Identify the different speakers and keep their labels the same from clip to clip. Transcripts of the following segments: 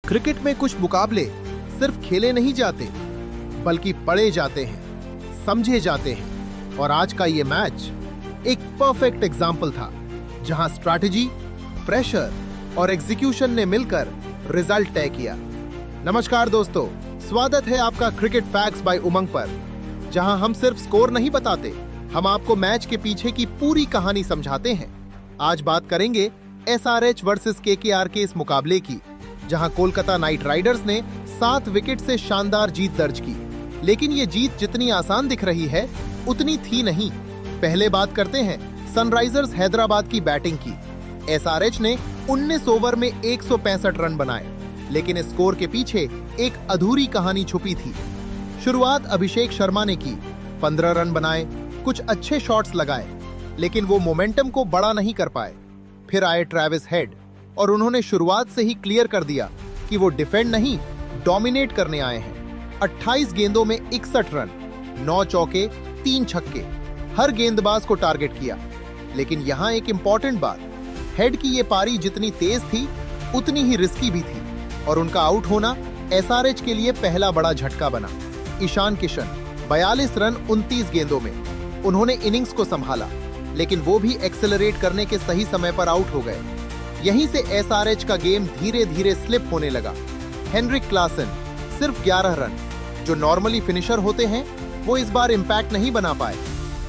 Speaker 1: Cricket में कुछ मुकाबले सिर्फ खेले नहीं जाते बल्कि पढ़े जाते हैं, समझे जाते हैं। और आज का ये मैच एक परफेक्ट एग्जाम्पल था जहां स्ट्रैटेजी, प्रेशर और एग्जीक्यूशन ने मिलकर रिजल्ट तय किया। नमस्कार दोस्तों, स्वागत है आपका क्रिकेट फैक्ट्स बाय उमंग पर, जहां हम सिर्फ स्कोर नहीं बताते, हम आपको मैच के पीछे की पूरी कहानी समझाते हैं। आज बात करेंगे एसआरएच वर्सेस केकेआर के इस मुकाबले की, जहां कोलकाता नाइट राइडर्स ने 7 विकेट से शानदार जीत दर्ज की। लेकिन ये जीत जितनी आसान दिख रही है उतनी थी नहीं। पहले बात करते हैं सनराइजर्स हैदराबाद की बैटिंग की। एसआरएच ने 19 ओवर में 165 रन बनाए, लेकिन इस स्कोर के पीछे एक अधूरी कहानी छुपी थी। शुरुआत अभिषेक शर्मा ने की, 15 रन बनाए, कुछ अच्छे शॉट्स लगाए, लेकिन वो मोमेंटम को बड़ा नहीं कर पाए। फिर आए ट्रेविस हेड और उन्होंने शुरुआत से ही क्लियर कर दिया कि वो डिफेंड नहीं, डोमिनेट करने आए हैं। 28 गेंदों में 61 रन, 9 चौके, 3 छक्के, हर गेंदबाज को टारगेट किया। लेकिन यहाँ एक इंपॉर्टेंट बात, हेड की ये पारी जितनी तेज थी उतनी ही रिस्की भी थी, और उनका आउट होना एसआरएच के लिए पहला बड़ा झटका बना। ईशान किशन 42 रन 29 गेंदों में, उन्होंने इनिंग्स को संभाला, लेकिन वो भी एक्सेलरेट करने के सही समय पर आउट हो गए। यहीं से एसआरएच का गेम धीरे धीरे स्लिप होने लगा। हेनरिक क्लासन सिर्फ 11 रन, जो नॉर्मली फिनिशर होते हैं, वो इस बार इंपैक्ट नहीं बना पाए।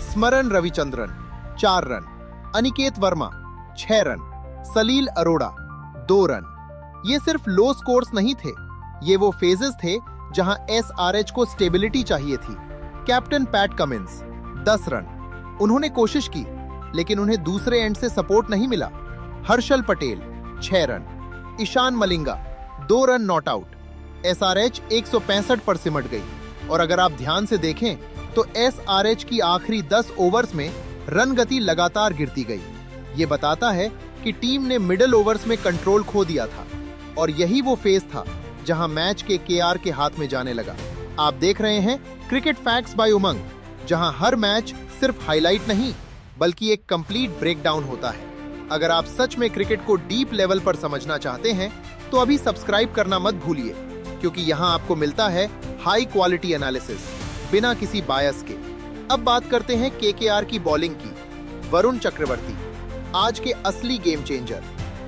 Speaker 1: स्मरण रविचंद्रन 4 रन, अनिकेत वर्मा 6 रन, सलील अरोड़ा 2 रन। ये सिर्फ लो स्कोर्स नहीं थे, ये वो फेजेस थे जहां एसआरएच को स्टेबिलिटी चाहिए थी। कैप्टन पैट कमिंस 10 रन, उन्होंने कोशिश की, लेकिन उन्हें दूसरे एंड से सपोर्ट नहीं मिला। Harshal Patel 6 run, Eshan Malinga 2 run not out. SRH 165 पर सिमट गई, और अगर आप ध्यान से देखें तो एसआरएच की आखिरी 10 ओवर्स में रन गति लगातार गिरती गई। ये बताता है कि टीम ने मिडिल ओवर्स में कंट्रोल खो दिया था, और यही वो फेज था जहां मैच के केआर के हाथ में जाने लगा। आप देख रहे हैं क्रिकेट फैक्ट्स बाय उमंग, जहां हर मैच सिर्फ हाईलाइट नहीं बल्कि एक कंप्लीट ब्रेकडाउन होता है। अगर आप सच में क्रिकेट को डीप लेवल पर समझना चाहते हैं तो अभी सब्सक्राइब करना मत भूलिए, क्योंकि यहां आपको मिलता है हाई क्वालिटी एनालिसिस बिना किसी बायस के। अब बात करते हैं केकेआर की बॉलिंग की। वरुण चक्रवर्ती आज के असली game changer,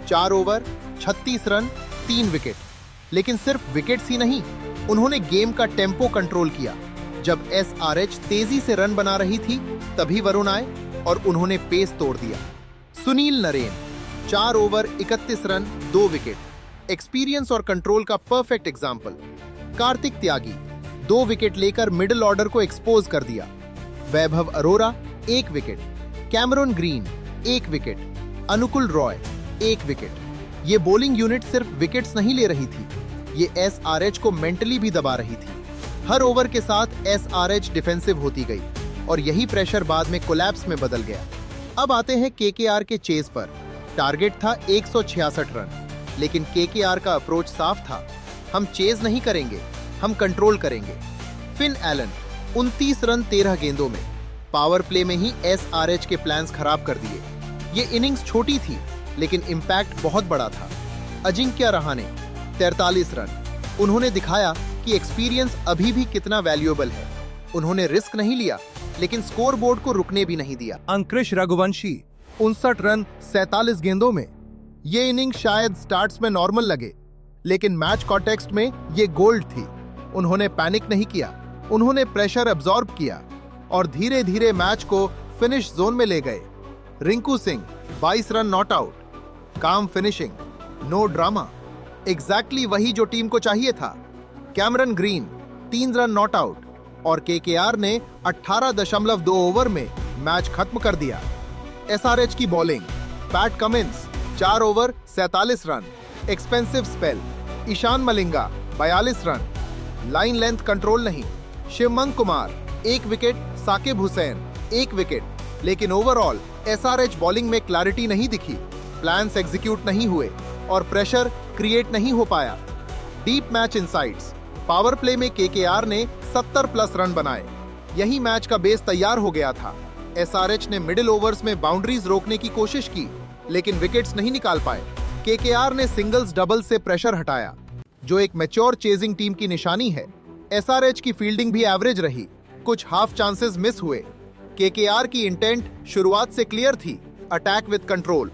Speaker 1: 4 over 36 run 3 wicket. लेकिन सिर्फ विकेट्स ही नहीं, उन्होंने गेम का टेम्पो कंट्रोल किया। जब एसआरएच तेजी से रन बना रही थी तभी वरुण आए और उन्होंने पेस तोड़ दिया। Sunil Narine 4 over 31 run 2 wicket, experience और कंट्रोल का perfect example. Kartik Tyagi 2 wicket लेकर मिडिल ऑर्डर को एक्सपोज कर दिया। Vaibhav Arora 1 wicket, Cameron Green 1 wicket, Anukul Roy 1 wicket. ये बॉलिंग यूनिट सिर्फ विकेट्स नहीं ले रही थी, ये एसआरएच को मेंटली भी दबा रही थी। हर ओवर के साथ एसआरएच डिफेंसिव होती गई, और यही प्रेशर बाद में कोलैप्स में बदल गया। अब आते हैं केकेआर के चेज पर। टारगेट था 166 रन, लेकिन केकेआर का अप्रोच साफ था, हम चेज नहीं करेंगे, हम कंट्रोल करेंगे। फिन एलन 29 रन 13 गेंदों में, पावर प्ले में ही एसआरएच के प्लान्स खराब कर दिए। ये इनिंग्स छोटी थी, लेकिन इंपैक्ट बहुत बड़ा था। अजिंक्य रहाणे 43 रन, उन्होंने दिखाया कि एक्सपीरियंस अभी भी कितना वैल्यूएबल है। उन्होंने रिस्क नहीं लिया, लेकिन स्कोर बोर्ड को रुकने भी नहीं दिया। अंकृश रघुवंशी 59 रन 47 गेंदों में। ये इनिंग शायद स्टार्ट्स में नॉर्मल लगे, लेकिन मैच कॉन्टेक्स्ट में ये गोल्ड थी। उन्होंने पैनिक नहीं किया, उन्होंने प्रेशर एब्जॉर्ब किया और धीरे धीरे मैच को फिनिश जोन में ले गए। Rinku Singh 22 run not out, काम फिनिशिंग, नो ड्रामा, एग्जैक्टली वही जो टीम को चाहिए था। Cameron green 3 run not out, और केकेआर ने 18.2 ओवर में मैच खत्म कर दिया। एसआरएच की bowling, Pat Cummins 4 over 47 run, expensive spell. Eshan Malinga 42 run, line length control नहीं। Shivang Kumar 1 wicket, Saqib Hussain 1 wicket. लेकिन ओवरऑल एसआरएच बॉलिंग में क्लैरिटी नहीं दिखी, प्लान्स एग्जीक्यूट नहीं हुए और प्रेशर क्रिएट नहीं हो पाया। Deep match insights, power play में केकेआर ने 70 प्लस रन बनाए, यही मैच का बेस तैयार हो गया था। एसआरएच ने मिडिल ओवर्स में बाउंड्रीज रोकने की कोशिश की, लेकिन विकेट्स नहीं निकाल पाए। केकेआर ने सिंगल्स डबल से प्रेशर हटाया। जो एक मैच्योर चेजिंग टीम की निशानी है। एसआरएच की फील्डिंग भी एवरेज रही, कुछ हाफ चांसेस मिस हुए। केकेआर की इंटेंट शुरुआत से क्लियर थी, अटैक विद कंट्रोल।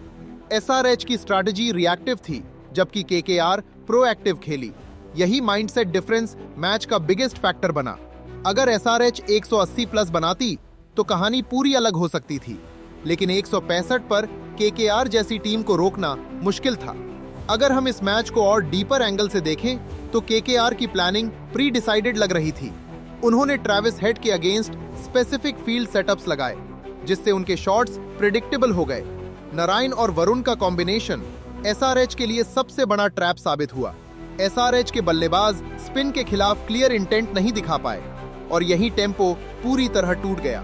Speaker 1: एसआरएच की स्ट्रैटेजी रिएक्टिव थी, जबकि केकेआर प्रोएक्टिव खेली। यही माइंडसेट डिफरेंस मैच का बिगेस्ट फैक्टर बना। अगर एसआरएच 180 प्लस बनाती तो कहानी पूरी अलग हो सकती थी, लेकिन 165 पर केकेआर जैसी टीम को रोकना मुश्किल था। अगर हम इस मैच को और डीपर एंगल से देखें तो केकेआर की प्लानिंग प्री डिसाइडेड लग रही थी। उन्होंने ट्रेविस हेड के अगेंस्ट स्पेसिफिक फील्ड सेटअप्स लगाए, जिससे उनके शॉट्स प्रेडिक्टेबल हो गए। नारायण और वरुण का कॉम्बिनेशन एसआरएच के लिए सबसे बड़ा ट्रैप साबित हुआ। एसआरएच के बल्लेबाज स्पिन के खिलाफ क्लियर इंटेंट नहीं दिखा पाए और यही टेम्पो पूरी तरह टूट गया।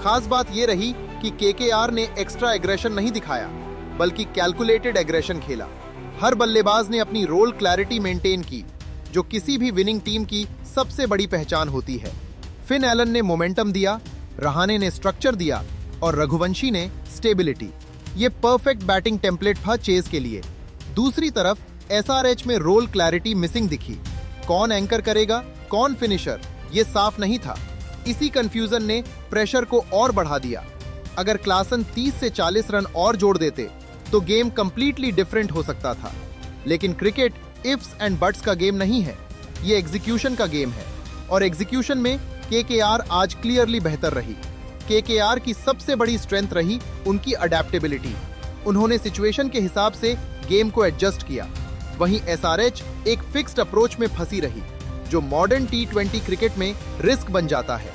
Speaker 1: खास बात यह रही कि केकेआर ने एक्स्ट्रा एग्रेशन नहीं दिखाया, बल्कि कैलकुलेटेड एग्रेशन खेला। हर बल्लेबाज ने अपनी रोल क्लैरिटी मेंटेन की, जो किसी भी विनिंग टीम की सबसे बड़ी पहचान होती है। फिन एलन ने मोमेंटम दिया, रहाणे ने स्ट्रक्चर दिया और रघुवंशी ने स्टेबिलिटी। ये परफेक्ट बैटिंग टेम्पलेट था चेज के लिए। दूसरी तरफ एसआरएच में रोल क्लैरिटी मिसिंग दिखी। कौन एंकर करेगा, कौन फिनिशर, ये साफ नहीं था। इसी कंफ्यूजन ने प्रेशर को और बढ़ा दिया। अगर क्लासन 30 से 40 रन और जोड़ देते तो गेम कंप्लीटली डिफरेंट हो सकता था। लेकिन क्रिकेट इफ्स एंड बट्स का गेम नहीं है, ये एग्जीक्यूशन का गेम है, और एग्जीक्यूशन में केकेआर आज क्लियरली बेहतर रही। केकेआर की सबसे बड़ी स्ट्रेंथ रही उनकी अडेप्टेबिलिटी। उन्होंने सिचुएशन के हिसाब से गेम को एडजस्ट किया। वहीं एसआरएच एक फिक्स्ड अप्रोच में फंसी रही, जो मॉडर्न टी20 क्रिकेट में रिस्क बन जाता है।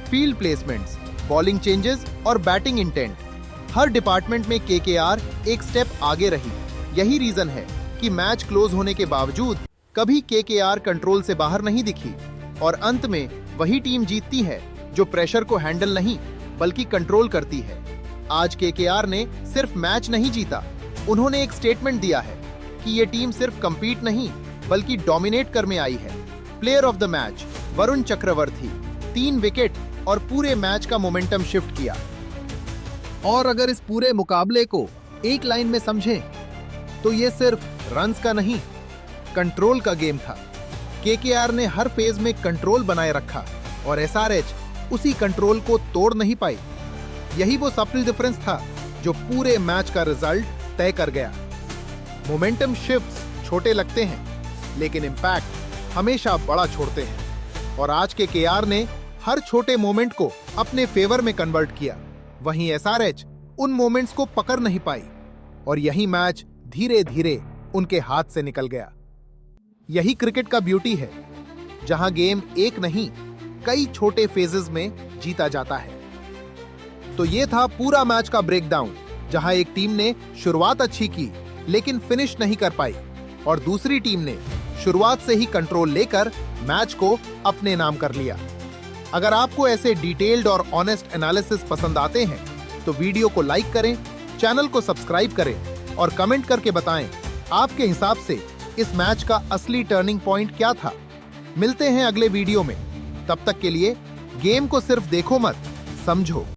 Speaker 1: फील्ड प्लेसमेंट्स, बॉलिंग चेंजेस और बैटिंग इंटेंट, हर डिपार्टमेंट में केकेआर एक स्टेप आगे रही। यही रीजन है कि मैच क्लोज होने के बावजूद कभी केकेआर कंट्रोल से बाहर नहीं दिखी, और अंत में वही टीम जीतती है जो प्रेशर को हैंडल नहीं बल्कि कंट्रोल करती है। आज केकेआर ने सिर्फ मैच नहीं जीता, उन्होंने एक स्टेटमेंट दिया है कि ये टीम सिर्फ कंपीट नहीं बल्कि डोमिनेट कर में आई है। Player of the match Varun Chakravarthy, 3 wicket और पूरे मैच का मोमेंटम शिफ्ट किया। और अगर इस पूरे मुकाबले को एक लाइन में समझें तो ये सिर्फ रन्स का नहीं, कंट्रोल का गेम था। केकेआर ने हर फेज में कंट्रोल बनाए रखा और एसआरएच उसी कंट्रोल को तोड़ नहीं पाई। यही वो सटल डिफरेंस था जो पूरे मैच का रिजल्ट तय कर गया। मोमेंटम शिफ्ट्स छोटे लगते हैं, लेकिन इंपैक्ट हमेशा बड़ा छोड़ते हैं, और आज के केकेआर ने हर छोटे मोमेंट को अपने फेवर में कन्वर्ट किया। वहीं एसआरएच उन मोमेंट्स को पकड़ नहीं पाई, और यही मैच धीरे धीरे उनके हाथ से निकल गया। यही क्रिकेट का ब्यूटी है, जहां गेम एक नहीं कई छोटे फेजेस में जीता जाता है। तो ये था पूरा मैच का ब्रेकडाउन, जहां एक टीम ने शुरुआत अच्छी की लेकिन फिनिश नहीं कर पाई, और दूसरी टीम ने शुरुआत से ही कंट्रोल लेकर मैच को अपने नाम कर लिया। अगर आपको ऐसे डिटेल्ड और ऑनेस्ट एनालिसिस पसंद आते हैं तो वीडियो को लाइक करें, चैनल को सब्सक्राइब करें और कमेंट करके बताएं आपके हिसाब से इस मैच का असली टर्निंग पॉइंट क्या था। मिलते हैं अगले वीडियो में, तब तक के लिए गेम को सिर्फ देखो मत, समझो।